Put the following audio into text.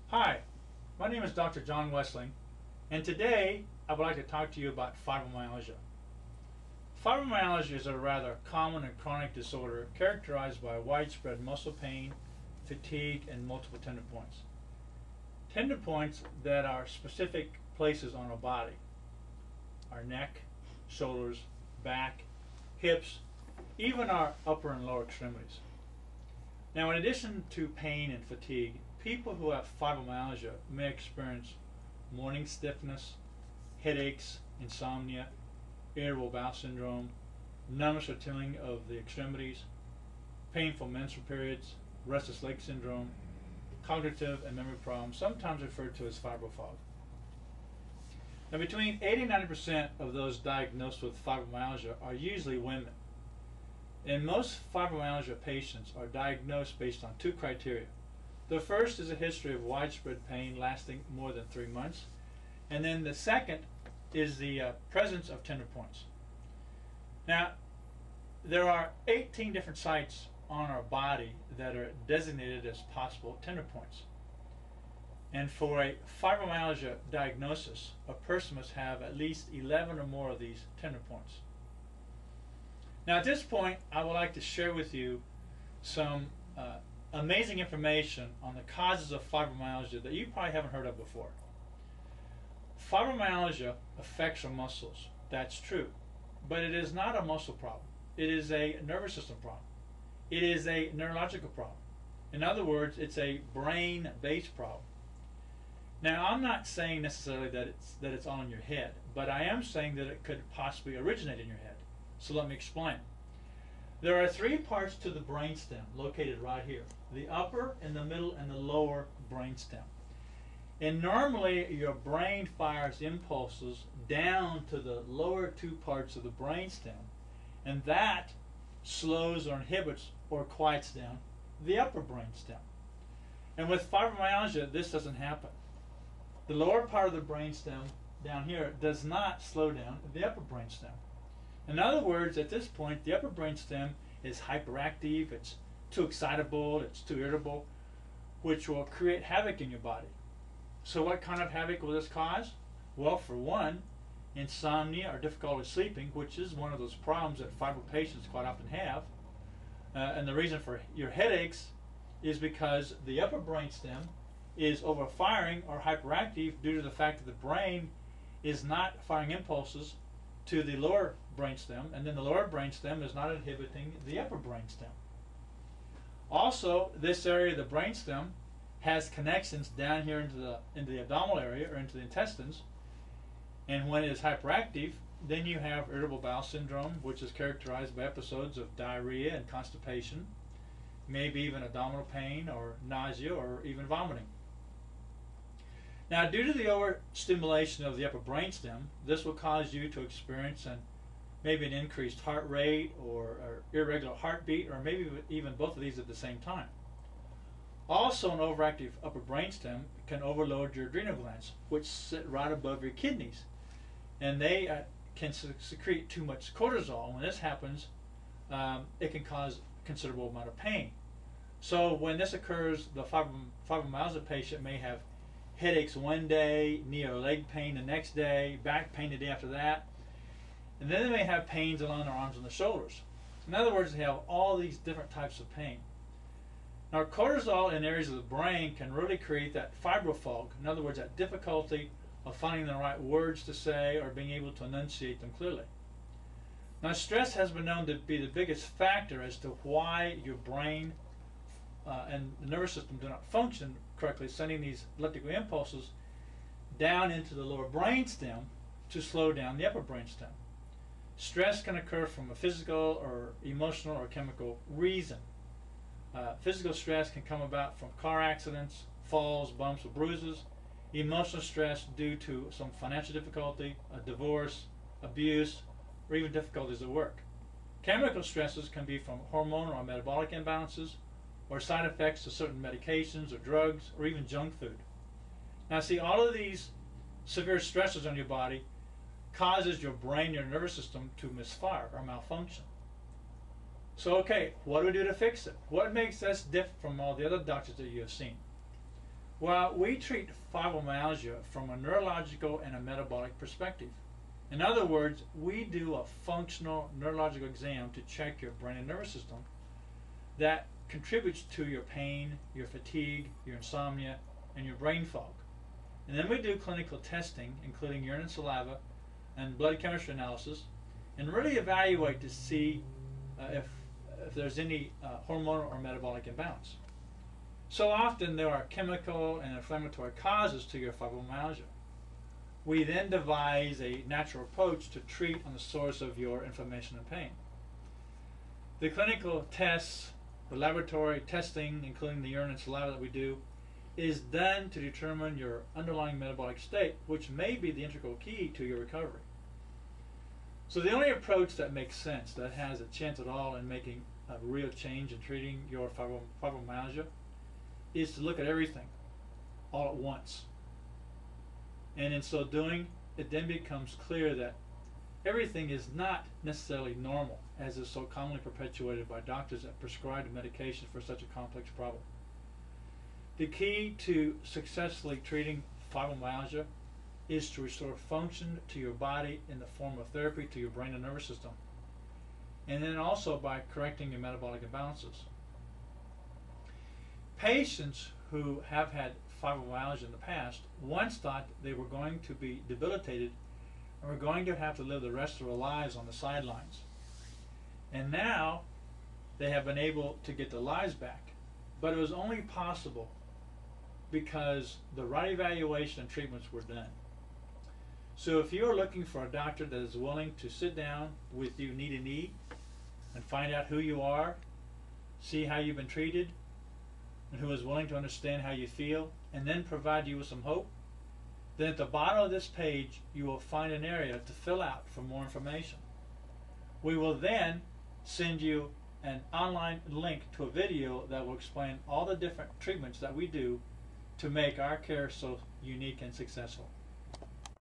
Hi, my name is Dr. John Wessling, and today I would like to talk to you about fibromyalgia. Fibromyalgia is a rather common and chronic disorder characterized by widespread muscle pain, fatigue, and multiple tendon points. Tendon points that are specific places on our body: our neck, shoulders, back, hips, even our upper and lower extremities. Now, in addition to pain and fatigue, people who have fibromyalgia may experience morning stiffness, headaches, insomnia, irritable bowel syndrome, numbness or tingling of the extremities, painful menstrual periods, restless leg syndrome, cognitive and memory problems, sometimes referred to as fibrofog. Now, between 80 and 90% of those diagnosed with fibromyalgia are usually women. And most fibromyalgia patients are diagnosed based on two criteria. The first is a history of widespread pain lasting more than 3 months. And then the second is the presence of tendon points. Now, there are 18 different sites on our body that are designated as possible tendon points. And for a fibromyalgia diagnosis, a person must have at least 11 or more of these tendon points. Now, at this point, I would like to share with you some amazing information on the causes of fibromyalgia that you probably haven't heard of before. Fibromyalgia affects our muscles. That's true. But it is not a muscle problem. It is a nervous system problem. It is a neurological problem. In other words, it's a brain-based problem. Now, I'm not saying necessarily that it's all in your head, but I am saying that it could possibly originate in your head. So let me explain. There are three parts to the brainstem located right here: the upper and the middle and the lower brainstem. And normally your brain fires impulses down to the lower two parts of the brainstem, and that slows or inhibits or quiets down the upper brainstem. And with fibromyalgia, this doesn't happen. The lower part of the brainstem down here does not slow down the upper brainstem. In other words, at this point, the upper brainstem is hyperactive, it's too excitable, it's too irritable, which will create havoc in your body. So what kind of havoc will this cause? Well, for one, insomnia or difficulty sleeping, which is one of those problems that fibro patients quite often have. And the reason for your headaches is because the upper brainstem is overfiring or hyperactive due to the fact that the brain is not firing impulses to the lower brainstem, and then the lower brainstem is not inhibiting the upper brainstem. Also, this area of the brainstem has connections down here into the abdominal area or into the intestines, and when it is hyperactive, then you have irritable bowel syndrome, which is characterized by episodes of diarrhea and constipation, maybe even abdominal pain or nausea or even vomiting. Now, due to the overstimulation of the upper brainstem, this will cause you to experience maybe an increased heart rate or irregular heartbeat, or maybe even both of these at the same time. Also, an overactive upper brainstem can overload your adrenal glands, which sit right above your kidneys, and they can secrete too much cortisol. When this happens, it can cause a considerable amount of pain. So when this occurs, the fibromyalgia patient may have headaches one day, knee or leg pain the next day, back pain the day after that, and then they may have pains along their arms and the shoulders. In other words, they have all these different types of pain. Now, cortisol in areas of the brain can really create that fibrofog. In other words, that difficulty of finding the right words to say or being able to enunciate them clearly. Now, stress has been known to be the biggest factor as to why your brain and the nervous system do not function correctly, sending these electrical impulses down into the lower brainstem to slow down the upper brainstem. Stress can occur from a physical or emotional or chemical reason. Physical stress can come about from car accidents, falls, bumps, or bruises. Emotional stress due to some financial difficulty, a divorce, abuse, or even difficulties at work. Chemical stresses can be from hormonal or metabolic imbalances, or side effects of certain medications or drugs, or even junk food. Now, see, all of these severe stressors on your body causes your brain, your nervous system to misfire or malfunction. So, okay, what do we do to fix it? What makes us different from all the other doctors that you have seen? Well, we treat fibromyalgia from a neurological and a metabolic perspective. In other words, we do a functional neurological exam to check your brain and nervous system that contributes to your pain, your fatigue, your insomnia, and your brain fog. And then we do clinical testing, including urine and saliva and blood chemistry analysis, and really evaluate to see if there's any hormonal or metabolic imbalance. So often there are chemical and inflammatory causes to your fibromyalgia. We then devise a natural approach to treat on the source of your inflammation and pain. The clinical tests, the laboratory testing, including the urine and saliva that we do, is done to determine your underlying metabolic state, which may be the integral key to your recovery. So the only approach that makes sense, that has a chance at all in making a real change in treating your fibromyalgia, is to look at everything all at once. And in so doing, it then becomes clear that everything is not necessarily normal, as is so commonly perpetuated by doctors that prescribe medication for such a complex problem. The key to successfully treating fibromyalgia is to restore function to your body in the form of therapy to your brain and nervous system, and then also by correcting your metabolic imbalances. Patients who have had fibromyalgia in the past once thought they were going to be debilitated and were going to have to live the rest of their lives on the sidelines. And now they have been able to get their lives back. But it was only possible because the right evaluation and treatments were done. So if you're looking for a doctor that is willing to sit down with you knee to knee and find out who you are, see how you've been treated, and who is willing to understand how you feel, and then provide you with some hope, then at the bottom of this page you will find an area to fill out for more information. We will then send you an online link to a video that will explain all the different treatments that we do to make our care so unique and successful.